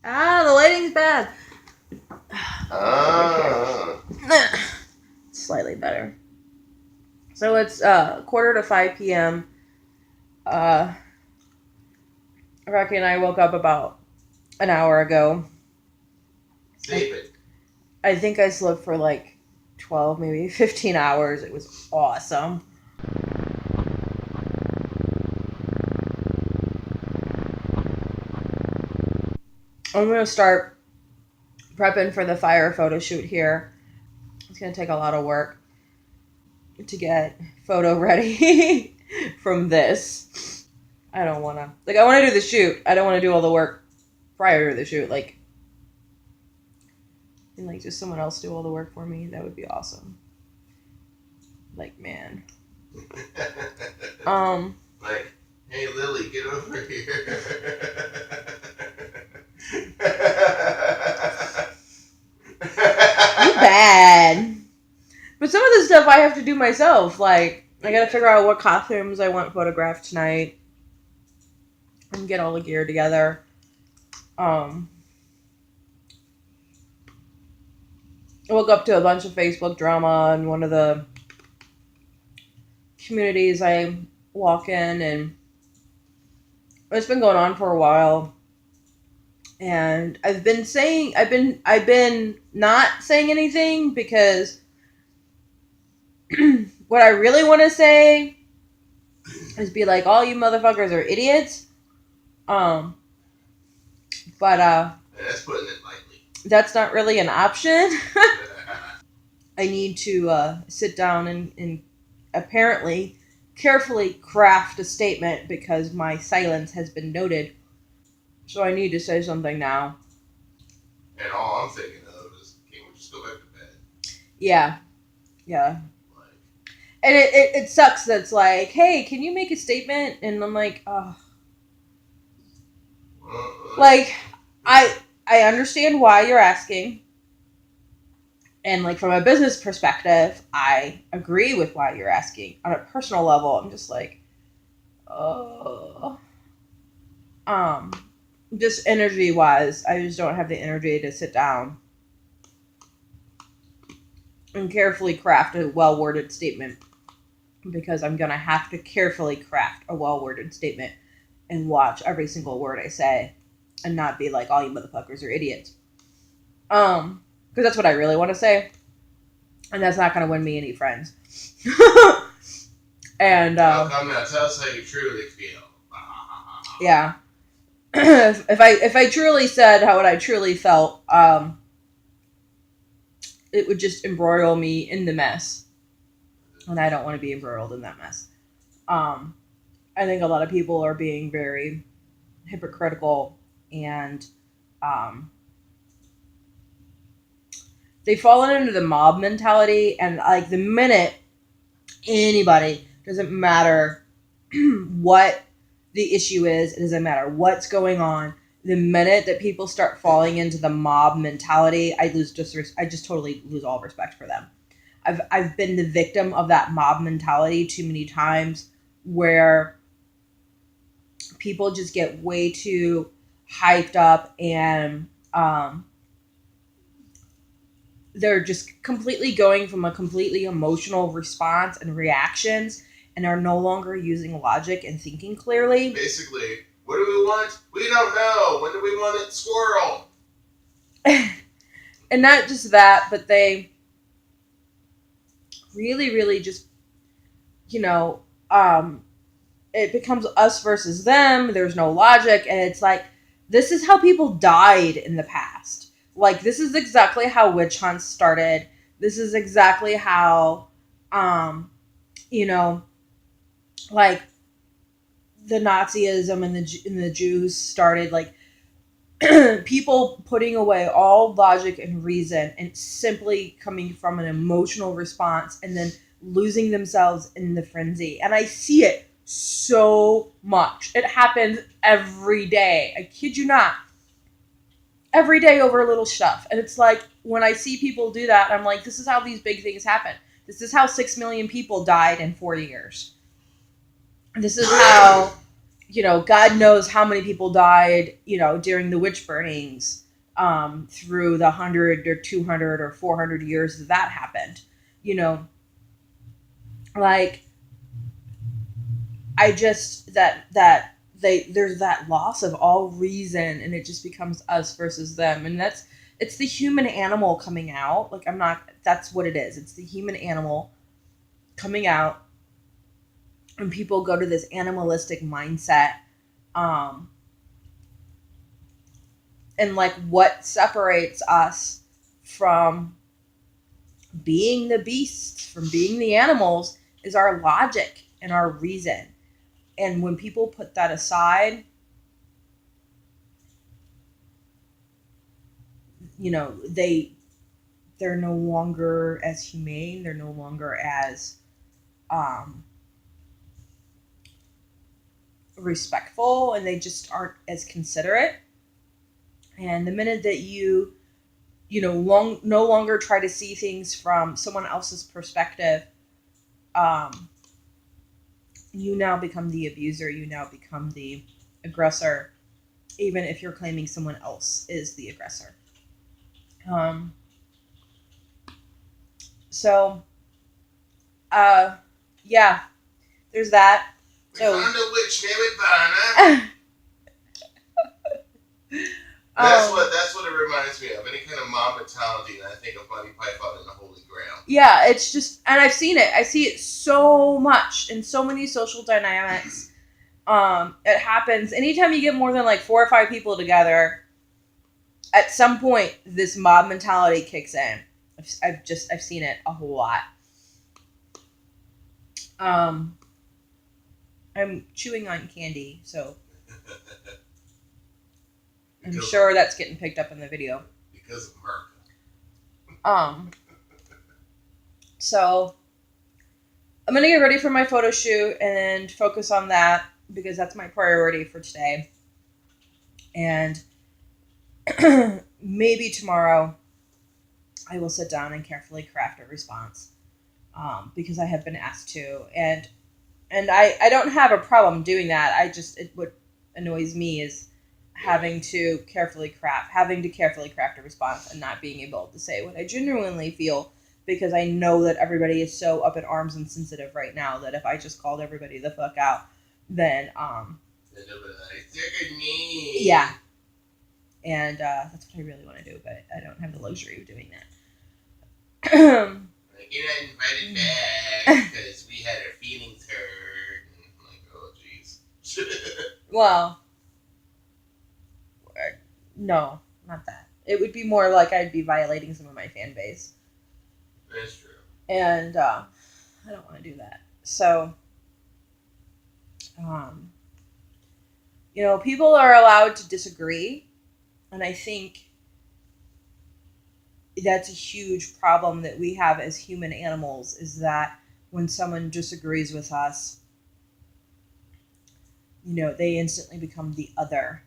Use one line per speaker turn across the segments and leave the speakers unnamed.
The lighting's bad. Slightly better. So it's 4:45 p.m. Rocky and I woke up about an hour ago.
Sleeping.
I think I slept for like 12, maybe 15 hours. It was awesome. I'm going to start prepping for the fire photo shoot here. It's going to take a lot of work to get photo ready from this. I don't want to. I want to do the shoot. I don't want to do all the work prior to the shoot. And just someone else do all the work for me. That would be awesome. Man.
Hey Lily, get over here.
You bad. But some of the stuff I have to do myself. I gotta figure out what costumes I want photographed tonight. And get all the gear together. I woke up to a bunch of Facebook drama in one of the communities I walk in, and it's been going on for a while. And I've been not saying anything because what I really want to say is be like, all you motherfuckers are idiots. But
that's putting it lightly.
That's not really an option. I need to sit down and apparently carefully craft a statement because my silence has been noted. So I need to say something now.
And all I'm thinking of is, can we just go back to bed?
Yeah. And it sucks that it's like, hey, can you make a statement? And I'm like, oh. I understand why you're asking. And from a business perspective, I agree with why you're asking. On a personal level, I'm just like, oh. Just energy-wise, I just don't have the energy to sit down and carefully craft a well-worded statement. Because I'm going to have to carefully craft a well-worded statement and watch every single word I say and not be like, all you motherfuckers are idiots. Because that's what I really want to say. And that's not going to win me any friends. And
come now, tell us how you truly feel.
Yeah. if I truly said how I truly felt, it would just embroil me in the mess. And I don't want to be embroiled in that mess. I think a lot of people are being very hypocritical and they've fallen into the mob mentality, and the minute anybody, doesn't matter what the issue is, it doesn't matter what's going on, the minute that people start falling into the mob mentality, I just totally lose all respect for them. I've been the victim of that mob mentality too many times, where people just get way too hyped up and they're just completely going from a completely emotional response and reactions and are no longer using logic and thinking clearly.
Basically, what do we want? We don't know. When do we want it? Squirrel.
And not just that, but they really, really just, it becomes us versus them. There's no logic. And it's like, this is how people died in the past. This is exactly how witch hunts started. This is exactly how, the Nazism and the Jews started. People putting away all logic and reason and simply coming from an emotional response and then losing themselves in the frenzy. And I see it so much. It happens every day. I kid you not. Every day over little stuff. And it's like, when I see people do that, I'm like, this is how these big things happen. This is how 6 million people died in 4 years. This is how God knows how many people died, during the witch burnings, through the 100 or 200 or 400 years that happened. You know, like, I just, there's that loss of all reason, and it just becomes us versus them. And it's the human animal coming out. Like, that's what it is. It's the human animal coming out, and people go to this animalistic mindset. Um, and like, what separates us from being the beasts, from being the animals, is our logic and our reason. And when people put that aside, they're no longer as humane. They're no longer as um, respectful, and they just aren't as considerate. And the minute that no longer try to see things from someone else's perspective, um, you now become the abuser. You now become the aggressor, even if you're claiming someone else is the aggressor. Um, so, yeah, there's that.
We
So,
found a witch named Ivana. That's what it reminds me of. Any kind of mob mentality, and I think of Monty Python and the Holy Grail.
Yeah, it's just, and I've seen it. I see it so much in so many social dynamics. It happens anytime you get more than like 4 or 5 people together. At some point, this mob mentality kicks in. I've seen it a whole lot. I'm chewing on candy, so I'm sure that's getting picked up in the video.
Because of America.
So I'm gonna get ready for my photo shoot and focus on that, because that's my priority for today. And maybe tomorrow I will sit down and carefully craft a response, because I have been asked to, and I don't have a problem doing that. What annoys me is having to carefully craft a response and not being able to say what I genuinely feel, because I know that everybody is so up in arms and sensitive right now that if I just called everybody the fuck out, then yeah, and that's what I really want to do, but I don't have the luxury of doing that.
You're not invited back because we had our feelings hurt. And I'm like, oh jeez.
Well, no, not that. It would be more like I'd be violating some of my fan base.
That's true.
And I don't want to do that. So, people are allowed to disagree. And I think that's a huge problem that we have as human animals, is that when someone disagrees with us, they instantly become the other.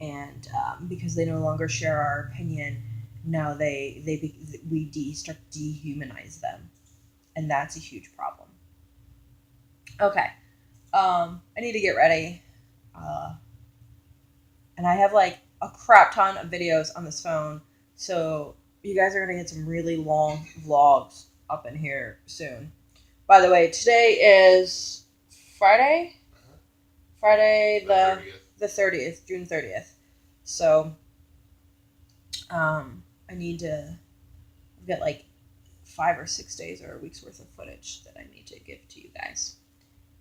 And because they no longer share our opinion, now we start to dehumanize them. And that's a huge problem. Okay. I need to get ready. And I have like a crap ton of videos on this phone. So you guys are going to get some really long vlogs up in here soon. By the way, today is Friday? Friday the 30th, June 30th. So I need to get like 5 or 6 days or a week's worth of footage that I need to give to you guys,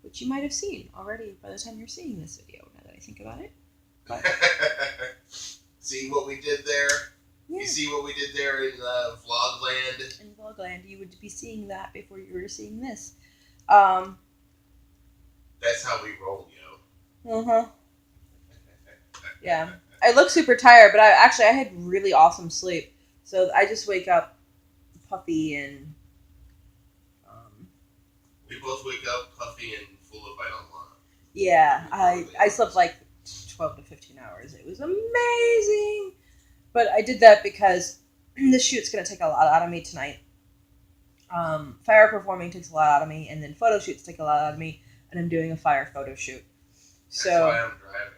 which you might have seen already by the time you're seeing this video, now that I think about it. But
see what we did there?
Yeah.
You see what we did there in Vlogland?
In Vlogland, you would be seeing that before you were seeing this.
That's how we roll, yo.
Uh-huh. Yeah. I look super tired, but I had really awesome sleep. So I just wake up puffy and...
We both wake up puffy and full of vital love.
Yeah, I slept like 12 to 15 hours. It was amazing. But I did that because this shoot's going to take a lot out of me tonight. Fire performing takes a lot out of me, and then photo shoots take a lot out of me, and I'm doing a fire photo shoot. So
That's why I'm driving.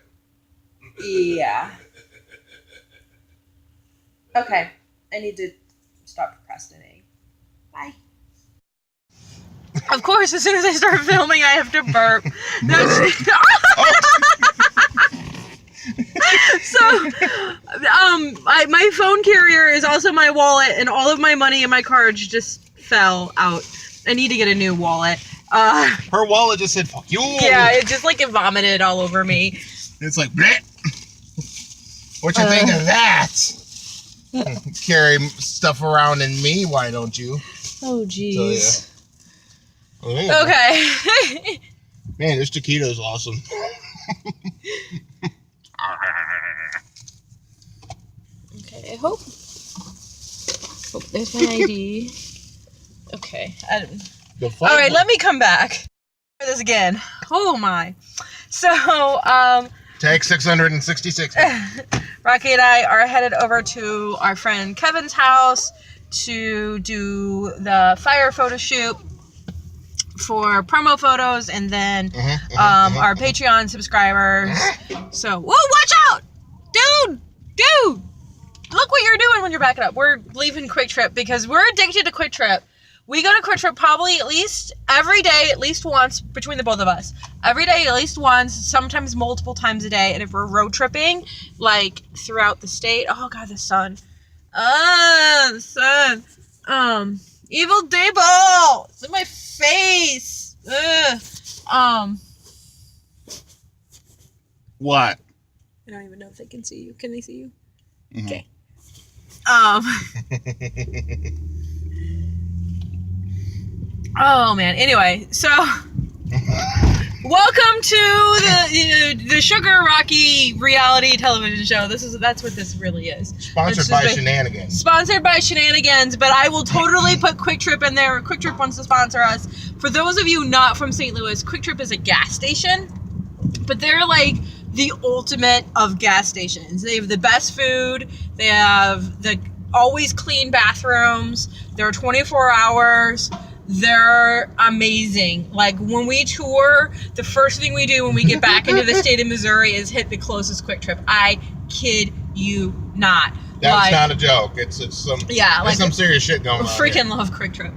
yeah. Okay, I need to stop procrastinating. Bye. Of course, as soon as I start filming, I have to burp. So, my phone carrier is also my wallet, and all of my money and my cards just fell out. I need to get a new wallet.
Her wallet just said, fuck you.
Yeah, it just like it vomited all over me.
It's like, bleh. What you think of that? Carry stuff around in me, why don't you?
Oh, jeez.
So, yeah.
Okay.
Man, this taquito's awesome.
Okay, I hope there's my ID. Okay. All right, let me come back. Try this again. Oh my. So,
Take 666.
Rocky and I are headed over to our friend Kevin's house to do the fire photo shoot for promo photos, and then our Patreon subscribers. So, whoa, watch out! Dude! Look what you're doing when you're backing up. We're leaving Quick Trip because we're addicted to Quick Trip. We go to Quick Trip probably at least every day, at least once, between the both of us. Every day, at least once, sometimes multiple times a day. And if we're road tripping, like, throughout the state, oh god, the sun. The sun. Evil Dable! It's in my face! Ugh.
What?
I don't even know if they can see you. Can they see you?
Mm-hmm.
Okay. Oh man. Anyway, so welcome to the Sugar Rocky reality television show. That's what this really is.
Sponsored by Shenanigans.
Sponsored by Shenanigans, but I will totally put Quick Trip in there. Quick Trip wants to sponsor us. For those of you not from St. Louis, Quick Trip is a gas station, but they're like the ultimate of gas stations. They have the best food. They have the always clean bathrooms. They're 24 hours. They're amazing. Like when we tour, the first thing we do when we get back into the state of Missouri is hit the closest Quick Trip. I kid you not.
That's not a joke. It's some some serious shit going on.
Freaking love Quick Trip.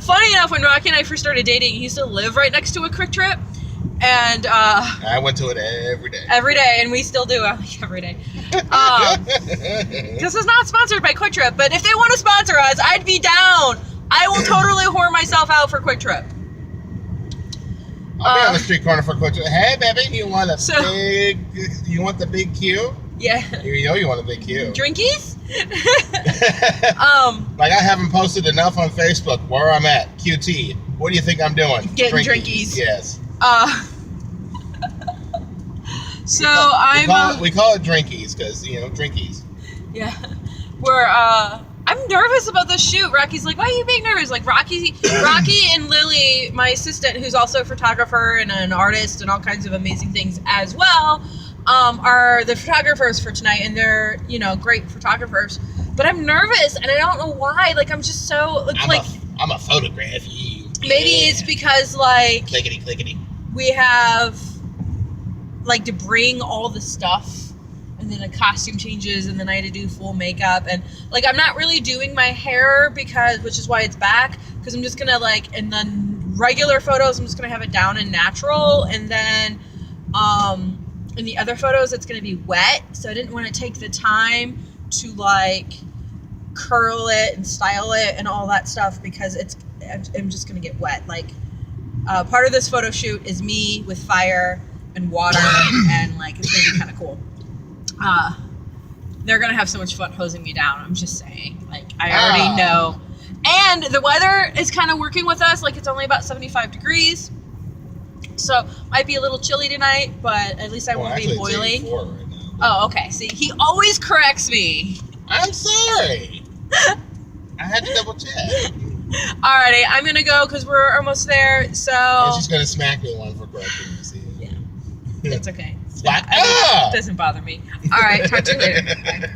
Funny enough, when Rocky and I first started dating, he used to live right next to a Quick Trip. And
I went to it every day.
Every day, and we still do every day. This is not sponsored by Quick Trip, but if they want to sponsor us, I'd be down. I will totally whore myself out for Quick Trip.
I'll be on the street corner for Quick Trip. Hey, baby, you want you want the big Q?
Yeah.
You know you want a big Q.
Drinkies?
Like I haven't posted enough on Facebook where I'm at. QT. What do you think I'm doing?
Getting drinkies.
Yes.
So
we call it drinkies because drinkies.
Yeah. I'm nervous about this shoot. Rocky's like, why are you being nervous? Like Rocky and Lily, my assistant, who's also a photographer and an artist and all kinds of amazing things as well, are the photographers for tonight, and they're great photographers. But I'm nervous, and I don't know why. Like I'm just so
I'm a photograph you.
Maybe it's because like
clickety.
We have like to bring all the stuff, and then the costume changes, and then I had to do full makeup, and like I'm not really doing my hair which is why it's back, because I'm just gonna and then regular photos I'm just gonna have it down and natural, and then in the other photos it's gonna be wet, so I didn't want to take the time to curl it and style it and all that stuff because I'm just gonna get wet. Part of this photo shoot is me with fire and water, and it's gonna be kind of cool. They're gonna have so much fun hosing me down. I'm just saying. I already know. And the weather is kind of working with us. It's only about 75 degrees, so might be a little chilly tonight, but at least I won't be boiling.
It's 84 right now.
Oh, okay. See, he always corrects me.
I'm sorry. I had to double check.
Alrighty, I'm gonna go because we're almost there. So
and she's gonna smack me one for correcting me. See?
Yeah, it's okay.
Doesn't
bother me. All right, talk to you later. Bye.